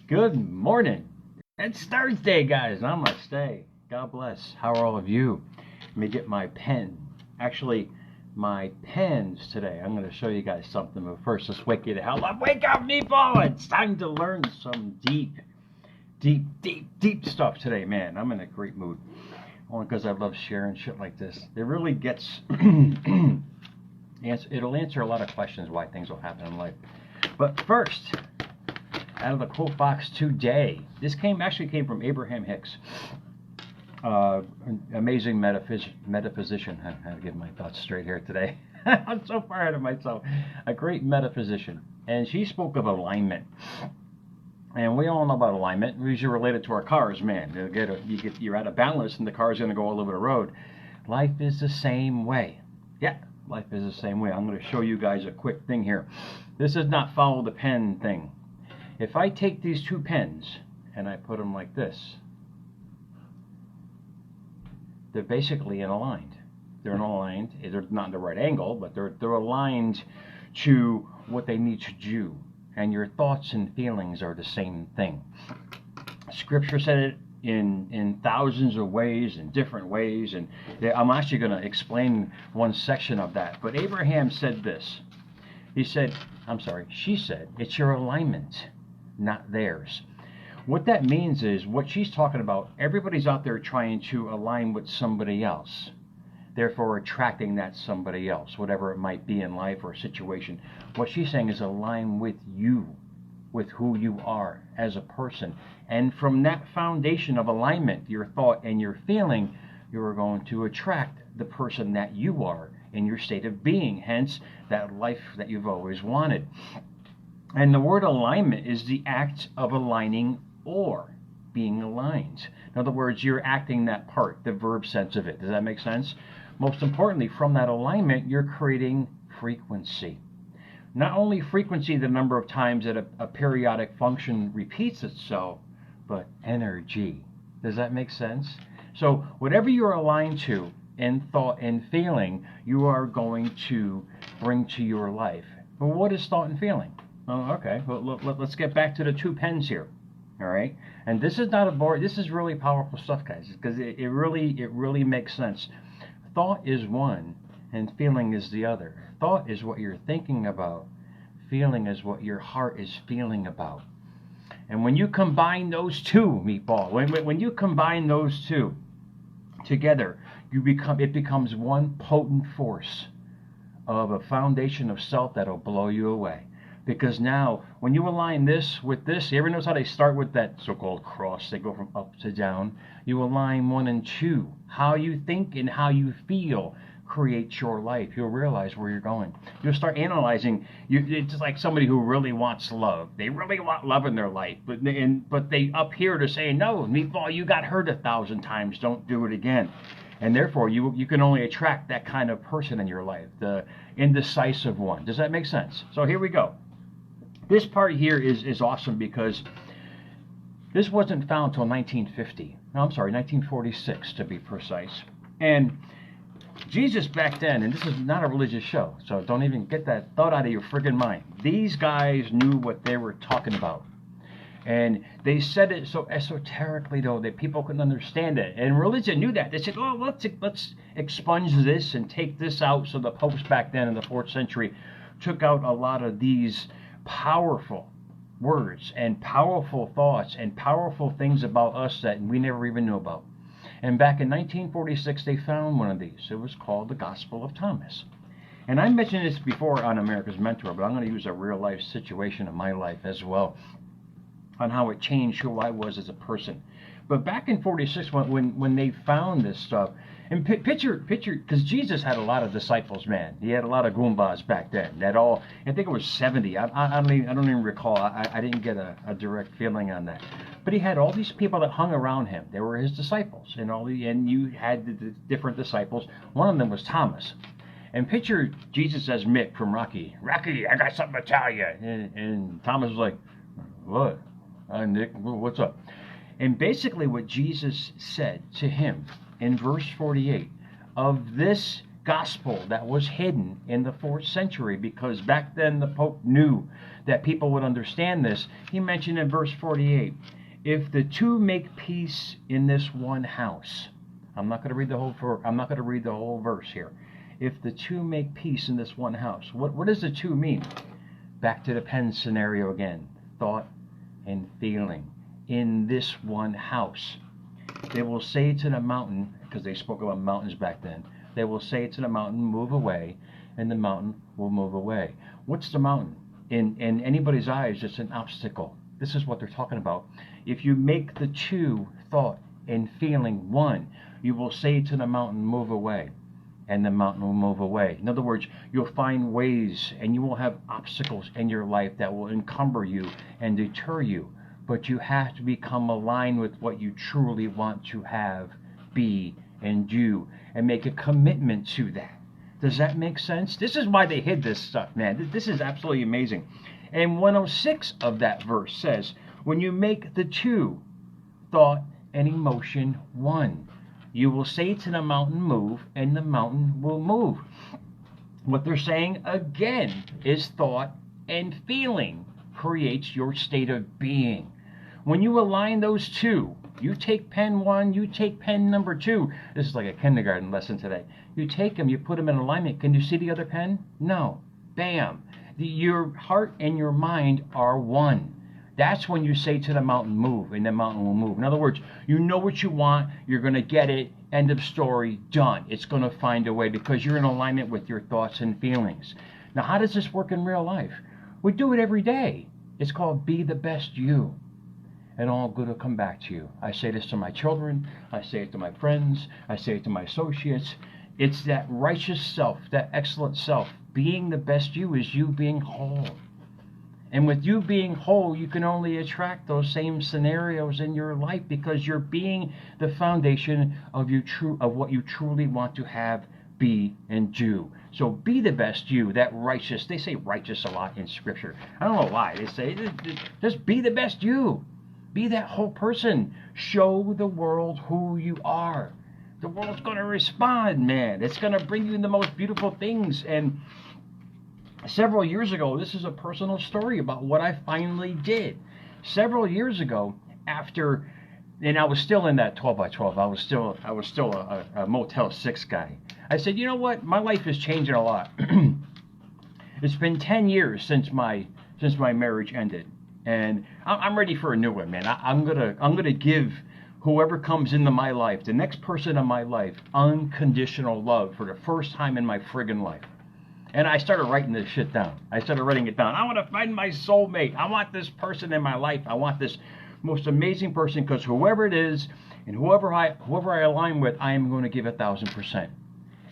Good morning. It's Thursday, guys. Namaste. God bless. How are all of you? Let me get my pen. Actually, my pens today. I'm going to show you guys something. But first, let's wake you the hell up. Wake up, meatball. It's time to learn some deep stuff today, man. I'm in a great mood. Only because I love sharing shit like this. It really gets... it'll answer a lot of questions why things will happen in life. But first... out of the quote box today. This actually came from Abraham Hicks, an amazing metaphysician. I had to get my thoughts straight here today. I'm so far ahead of myself. A great metaphysician. And she spoke of alignment. And we all know about alignment. We usually relate it to our cars, man. You're out of balance and the car's going to go all over the road. Life is the same way. Yeah, life is the same way. I'm going to show you guys a quick thing here. This is not follow the pen thing. If I take these two pens and I put them like this, they're basically unaligned. They're unaligned. They're not in the right angle, but they're aligned to what they need to do. And your thoughts and feelings are the same thing. Scripture said it in thousands of ways, in different ways, and I'm actually going to explain one section of that. But Abraham said this. She said, it's your alignment, not theirs. What that means is, what she's talking about, everybody's out there trying to align with somebody else, therefore attracting that somebody else, whatever it might be in life or situation. What she's saying is align with you, with who you are as a person. And from that foundation of alignment, your thought and your feeling, you are going to attract the person that you are in your state of being, hence that life that you've always wanted. And the word alignment is the act of aligning or being aligned. In other words, you're acting that part, the verb sense of it. Does that make sense? Most importantly, from that alignment, you're creating frequency. Not only frequency, the number of times that a periodic function repeats itself, but energy. Does that make sense? So whatever you're aligned to in thought and feeling, you are going to bring to your life. Well, what is thought and feeling? Oh, okay. Well, let's get back to the two pens here. All right. And this is not a boring. This is really powerful stuff, guys, because it really makes sense. Thought is one, and feeling is the other. Thought is what you're thinking about. Feeling is what your heart is feeling about. And when you combine those two, meatball, when you combine those two together, it becomes one potent force of a foundation of self that'll blow you away. Because now, when you align this with this, you ever notice how they start with that so-called cross? They go from up to down. You align 1 and 2. How you think and how you feel creates your life. You'll realize where you're going. You'll start analyzing. It's like somebody who really wants love. They really want love in their life. But they up here to say, no, meatball, you got hurt 1,000 times. Don't do it again. And therefore, you can only attract that kind of person in your life, the indecisive one. Does that make sense? So here we go. This part here is awesome because this wasn't found until 1950. No, I'm sorry, 1946 to be precise. And Jesus back then, and this is not a religious show, so don't even get that thought out of your friggin' mind. These guys knew what they were talking about. And they said it so esoterically, though, that people couldn't understand it. And religion knew that. They said, well, let's expunge this and take this out. So the popes back then in the 4th century took out a lot of these powerful words and powerful thoughts and powerful things about us that we never even knew about. And back in 1946, they found one of these. It was called the Gospel of Thomas. And I mentioned this before on America's Mentor, but I'm going to use a real-life situation in my life as well on how it changed who I was as a person. But back in 46, when they found this stuff, and picture, because Jesus had a lot of disciples, man. He had a lot of Goombas back then. I think it was 70. I don't even recall. I didn't get a direct feeling on that. But he had all these people that hung around him. They were his disciples, and you had the different disciples. One of them was Thomas. And picture Jesus as Mick from Rocky. Rocky, I got something to tell you. And Thomas was like, what? Nick, what's up? And basically what Jesus said to him in verse 48, of this gospel that was hidden in the 4th century, because back then the Pope knew that people would understand this. He mentioned in verse 48, if the two make peace in this one house. I'm not going to read the whole verse here. If the two make peace in this one house. What does the two mean? Back to the pen scenario again. Thought and feeling. In this one house. They will say to the mountain, because they spoke about mountains back then, they will say to the mountain, move away, and the mountain will move away. What's the mountain? In anybody's eyes, it's an obstacle. This is what they're talking about. If you make the two, thought and feeling, one, you will say to the mountain, move away, and the mountain will move away. In other words, you'll find ways and you will have obstacles in your life that will encumber you and deter you. But you have to become aligned with what you truly want to have, be, and do, and make a commitment to that. Does that make sense? This is why they hid this stuff, man. This is absolutely amazing. And 106 of that verse says, when you make the two, thought and emotion, one, you will say to the mountain, move, and the mountain will move. What they're saying again is thought and feeling creates your state of being. When you align those two, you take pen one, you take pen number two. This is like a kindergarten lesson today. You take them, you put them in alignment. Can you see the other pen? No. Bam. Your heart and your mind are one. That's when you say to the mountain, move, and the mountain will move. In other words, you know what you want, you're going to get it, end of story, done. It's going to find a way because you're in alignment with your thoughts and feelings. Now, how does this work in real life? We do it every day. It's called be the best you, and all good will come back to you. I say this to my children, I say it to my friends, I say it to my associates. It's that righteous self, that excellent self. Being the best you is you being whole. And with you being whole, you can only attract those same scenarios in your life because you're being the foundation of what you truly want to have, be, and do. So be the best you, that righteous. They say righteous a lot in Scripture. I don't know why. They say just be the best you. Be that whole person. Show the world who you are. The world's going to respond, man. It's going to bring you the most beautiful things. And several years ago, this is a personal story about what I finally did. Several years ago, and I was still in that 12 by 12. I was still a Motel 6 guy. I said, you know what? My life is changing a lot. It's been 10 years since my marriage ended, and I'm ready for a new one, man. I'm gonna give whoever comes into my life, the next person in my life, unconditional love for the first time in my friggin' life. And I started writing this shit down. I started writing it down. I want to find my soulmate. I want this person in my life. I want this most amazing person, because whoever it is and whoever I align with, I am going to give 1,000%.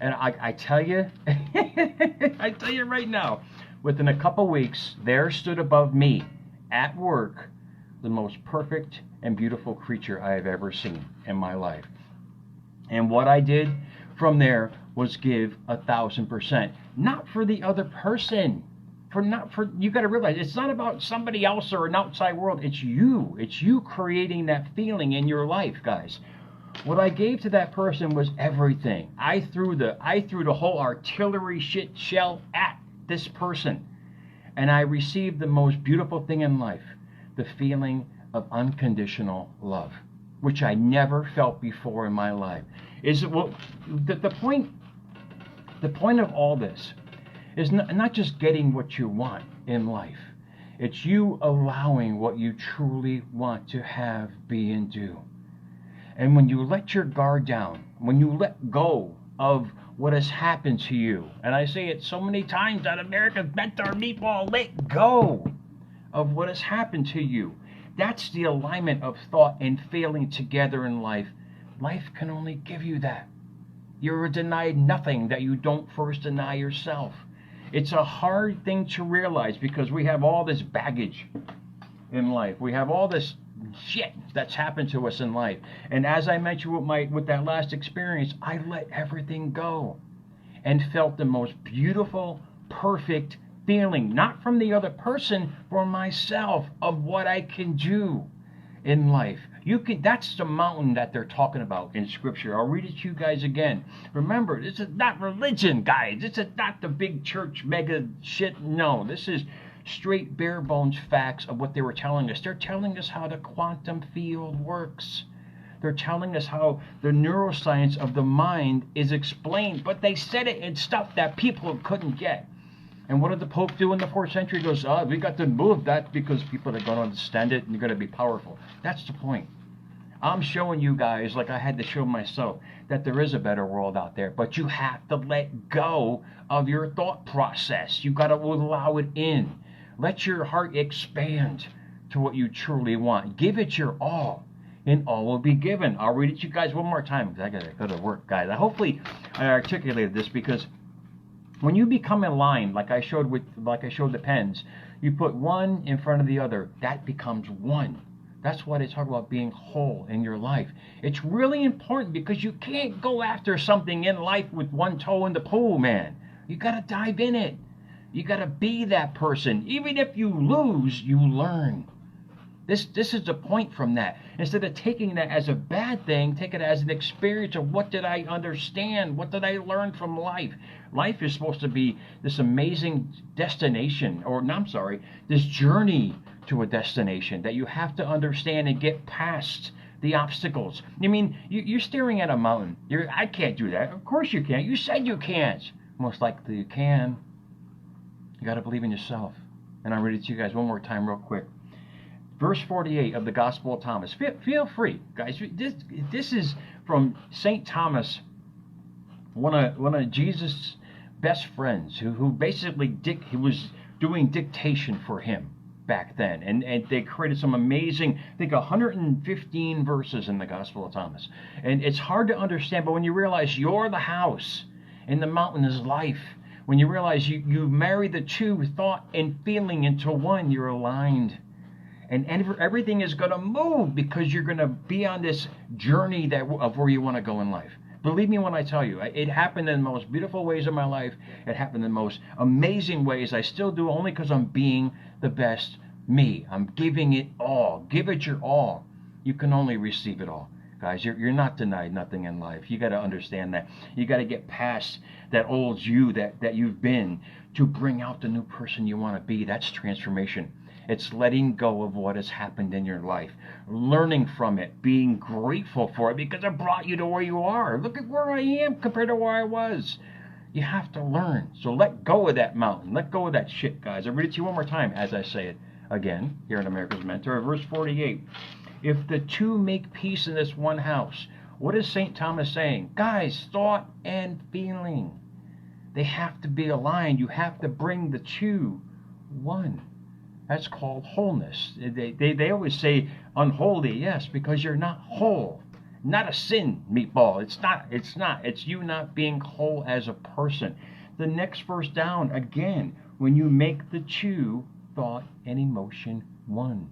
And I tell you, I tell you right now, within a couple weeks, there stood above me at work the most perfect and beautiful creature I have ever seen in my life. And what I did from there was give 1,000%, not for the other person. You got to realize it's not about somebody else or an outside world. It's you creating that feeling in your life, guys. What I gave to that person was everything. I threw the whole artillery shit shell at this person, and I received the most beautiful thing in life, the feeling of unconditional love, which I never felt before in my life. The point of all this is not just getting what you want in life. It's you allowing what you truly want to have, be, and do. And when you let your guard down, when you let go of what has happened to you, and I say it so many times on America's Mentor Meatball, let go of what has happened to you. That's the alignment of thought and feeling together in life. Life can only give you that. You're denied nothing that you don't first deny yourself. It's a hard thing to realize because we have all this baggage in life. We have all this shit that's happened to us in life. And as I mentioned with that last experience, I let everything go and felt the most beautiful, perfect feeling, not from the other person, for myself, of what I can do. in life. You can, that's the mountain that they're talking about in scripture. I'll read it to you guys again. Remember, this is not religion, guys. This is not the big church mega shit. No, this is straight bare bones facts of what they were telling us. They're telling us how the quantum field works. They're telling us how the neuroscience of the mind is explained, but they said it in stuff that people couldn't get. And what did the Pope do in the 4th century? He goes, we got to move that because people are going to understand it and you're going to be powerful. That's the point. I'm showing you guys, like I had to show myself, that there is a better world out there, but you have to let go of your thought process. You got to allow it in. Let your heart expand to what you truly want. Give it your all, and all will be given. I'll read it to you guys one more time because I got to go to work, guys. Hopefully I articulated this, because when you become aligned, like I showed the pens, you put one in front of the other, that becomes one. That's why they talk about being whole in your life. It's really important, because you can't go after something in life with one toe in the pool, man. You got to dive in it. You got to be that person. Even if you lose, you learn. This is the point from that. Instead of taking that as a bad thing, take it as an experience of what did I understand? What did I learn from life? Life is supposed to be this amazing destination, this journey to a destination that you have to understand and get past the obstacles. I mean, you're staring at a mountain. I can't do that. Of course you can't. You said you can't. Most likely you can. You got to believe in yourself. And I'll read it to you guys one more time real quick. Verse 48 of the Gospel of Thomas. Feel free, guys. This is from St. Thomas, one of Jesus' best friends, who basically he was doing dictation for him back then. And they created some amazing, I think 115 verses in the Gospel of Thomas. And it's hard to understand, but when you realize you're the house and the mountain is life, when you realize you marry the two, thought and feeling, into one, you're aligned. And everything is going to move, because you're going to be on this journey of where you want to go in life. Believe me when I tell you, it happened in the most beautiful ways of my life. It happened in the most amazing ways. I still do, only because I'm being the best me. I'm giving it all. Give it your all. You can only receive it all. Guys, you're not denied nothing in life. You got to understand that. You got to get past that old you that you've been, to bring out the new person you want to be. That's transformation. It's letting go of what has happened in your life, learning from it, being grateful for it, because it brought you to where you are. Look at where I am compared to where I was. You have to learn. So let go of that mountain. Let go of that shit, guys. I'll read it to you one more time as I say it again here in America's Mentor. Verse 48. If the two make peace in this one house, what is St. Thomas saying? Guys, thought and feeling, they have to be aligned. You have to bring the two one. That's called wholeness. They always say unholy, yes, because you're not whole. Not a sin, meatball. It's not. It's you not being whole as a person. The next verse down, again, when you make the two, thought and emotion, one,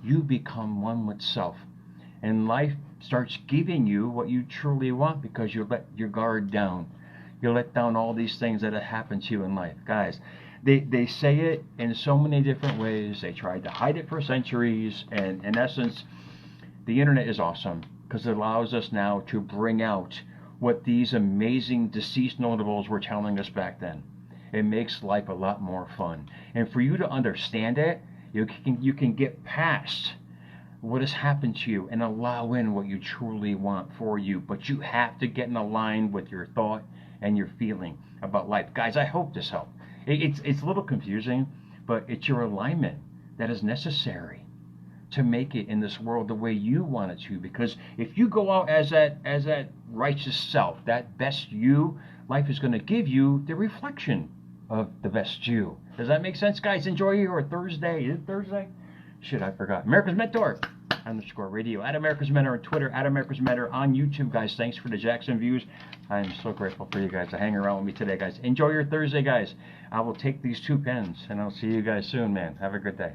you become one with self. And life starts giving you what you truly want, because you let your guard down. You let down all these things that have happened to you in life. Guys, they say it in so many different ways. They tried to hide it for centuries. And in essence, the internet is awesome, because it allows us now to bring out what these amazing deceased notables were telling us back then. It makes life a lot more fun. And for you to understand it, you can get past what has happened to you and allow in what you truly want for you. But you have to get in line with your thought and your feeling about life. Guys, I hope this helped. It's a little confusing, but it's your alignment that is necessary to make it in this world the way you want it to. Because if you go out as that righteous self, that best you, life is going to give you the reflection of the best you. Does that make sense, guys? Enjoy your Thursday. Is it Thursday? Shit, I forgot. America's Mentor _radio. At America's Mentor on Twitter. At America's Mentor on YouTube, guys. Thanks for the Jackson views. I'm so grateful for you guys to hang around with me today, guys. Enjoy your Thursday, guys. I will take these 2 pens, and I'll see you guys soon, man. Have a good day.